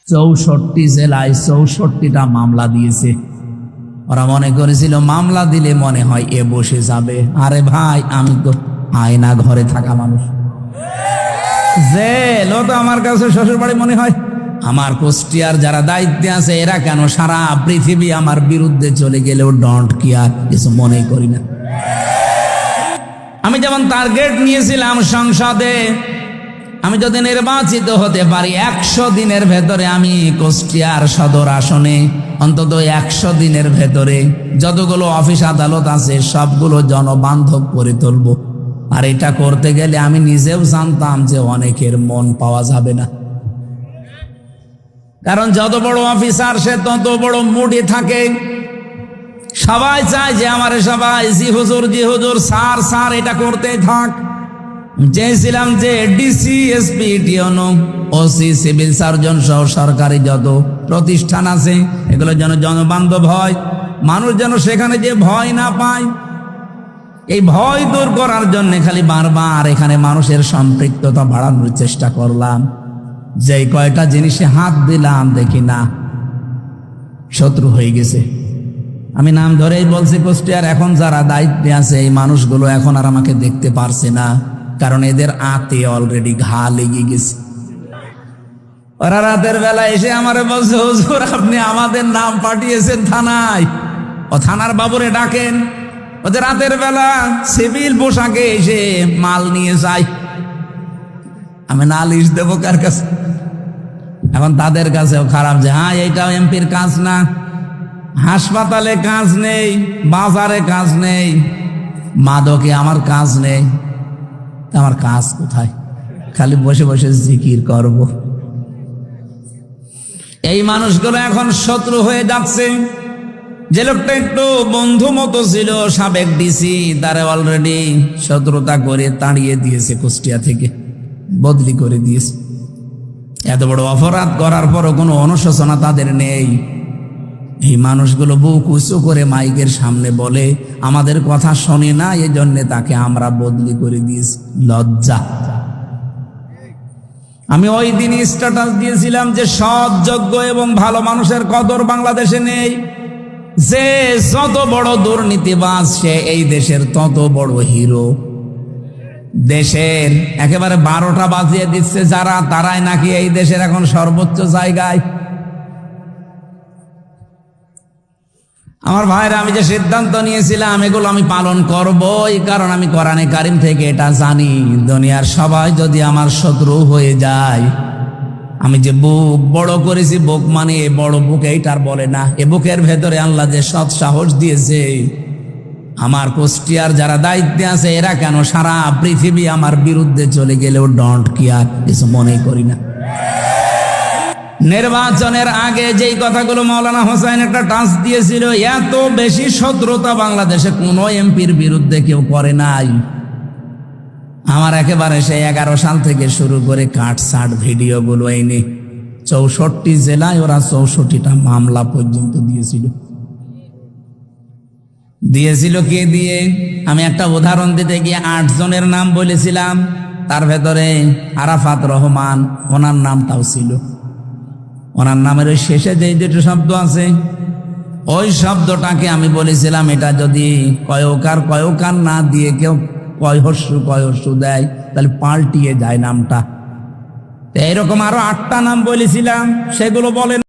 64 জেলায় 64টা মামলা দিয়েছে। ওরা মনে করেছিল মামলা দিলে মনে হয় এ বসে যাবে। আরে ভাই, আমি তো আয়না ঘরে থাকা মানুষ। জেল ও তো আমার কাছে শ্বশুর বাড়ি মনে হয়। আমার কুষ্টিয়ার যারা দায়িত্বে আছে এরা কেন সারা পৃথিবী আমার বিরুদ্ধে চলে গেলেও ডন্ট কেয়ার, কিছু মনে করি না। আমি যেমন টার্গেট নিয়েছিলাম সংসদে, আমি যদি নির্বাচিত হতে পারি 100 দিনের ভেতরে আমি কুষ্টিয়ার সদর আসনে অন্তত 100 দিনের ভেতরে যতগুলো অফিস আদালত আছে সবগুলো জনবান্ধব করে তুলব। আর এটা করতে গেলে আমি নিজেও জানতাম যে অনেকের মন পাওয়া যাবে না, কারণ যত বড় অফিসার সে তত বড় মুডে থাকে। সবাই চায় যে আমার সবাই জি হুজুর স্যার স্যার এটা করতে থাক। চেয়েছিলাম যে DC, SP, TNO, OC, civil surgeon সহ সরকারি যত প্রতিষ্ঠান আছে এগুলো যেন জনবান্ধব হয়, মানুষ যেন সেখানে যে ভয় না পায়। এই ভয় দূর করার জন্য খালি বারবার এখানে মানুষের সম্পৃক্ততা বাড়ানোর চেষ্টা করলাম। যে কয়টা জিনিসে হাত দিলাম দেখি না শত্রু হয়ে গেছে। আমি নাম ধরেই বলছি, কুষ্টিয়ার এখন যারা দায়িত্বে আছে এই মানুষগুলো এখন আর আমাকে দেখতে পারছে না, কারণ এদের আতে অলরেডি ঘা লেগে গেছে। ওরা রাতের বেলা এসে আমারে বলছে, হুজুর আপনি আমাদের নাম পাঠিয়েছেন থানায়, ও থানার বাবুরে ডাকেন। ওদের রাতের বেলা সিভিল পোশাকে এসে মাল নিয়ে যায়। আমি নালিশ দেবো কার কাছে? এখন তাদের কাছেও খারাপ যে হ্যাঁ এইটাও এমপির কাজ না। হাসপাতালে কাজ নেই, বাজারে কাজ নেই, মাদকে আমার কাজ নেই, আমার কাজ কোথায়? খালি বসে বসে জিকির করব। এই মানুষগুলো এখন শত্রু হয়ে যাচ্ছে। যে লোকটা একটু বন্ধু মতো ছিল সাবেক ডিসি, তারে অলরেডি শত্রুতা করে তাড়িয়ে দিয়েছে, কুষ্টিয়া থেকে বদলি করে দিয়েছে। এত বড় অপরাধ করার পরও কোনো অনুশোচনা তাদের নেই। এই মানুষগুলো বুক উঁচু করে মাইকের সামনে বলে আমাদের কথা শোনে না, এই জন্য তাকে আমরা বদলি করে দিয়েছি। লজ্জা। আমি ওই দিন স্ট্যাটাস দিয়েছিলাম যে সৎ, যোগ্য এবং ভালো মানুষের কদর বাংলাদেশে নেই। যে যত বড় দুর্নীতিবাজ সে এই দেশের তত বড় হিরো। দেশের একেবারে 12টা বাজিয়ে দিচ্ছে যারা, তারাই নাকি এই দেশের এখন সর্বোচ্চ জায়গায়। আমার ভাইরা, আমি যে সিদ্ধান্ত নিয়েছিলাম এগুলো আমি পালন করবই, কারণ আমি কোরআনে কারিম থেকে এটা জানি, দুনিয়ার সবাই যদি আমার শত্রু হয়ে যায়, আমি যে বুক বড় করেছি, বুক মানে এ বড় বুক এইটার বলে না, এ বুকের ভেতরে আল্লাহ যে সৎ সাহস দিয়েছে, আমার কুষ্টিয়ার যারা দায়িত্বে আছে এরা কেন সারা পৃথিবী আমার বিরুদ্ধে চলে গেলেও ডন্ট কেয়ার, কিছু মনে করি না। নির্বাচনের আগে যেই কথাগুলো মাওলানা হোসেন একটা টাচ দিয়েছিল, এত বেশি শত্রুতা বাংলাদেশে কোনো এমপির বিরুদ্ধে কেউ করে নাই। আমার একেবারে সেই 11 সাল থেকে শুরু করে কাটছাট ভিডিওগুলো এনে 64 জেলায় ওরা 64টা মামলা পর্যন্ত দিয়েছিল। কে দিয়ে? আমি একটা উদাহরণ দিতে গিয়ে 8 জনের নাম বলেছিলাম, তার ভেতরে আরাফাত রহমান, ওনার নামটাও ছিল। ওনার নামের ওই শেষে যে দুটো শব্দ আছে, ওই শব্দটাকে আমি বলেছিলাম এটা যদি কয়কার না দিয়ে কেউ কয়হস্যু দেয় তাহলে পাল্টিয়ে যায় নামটা। এইরকম আরো 8টা নাম বলেছিলাম, সেগুলো বলেন।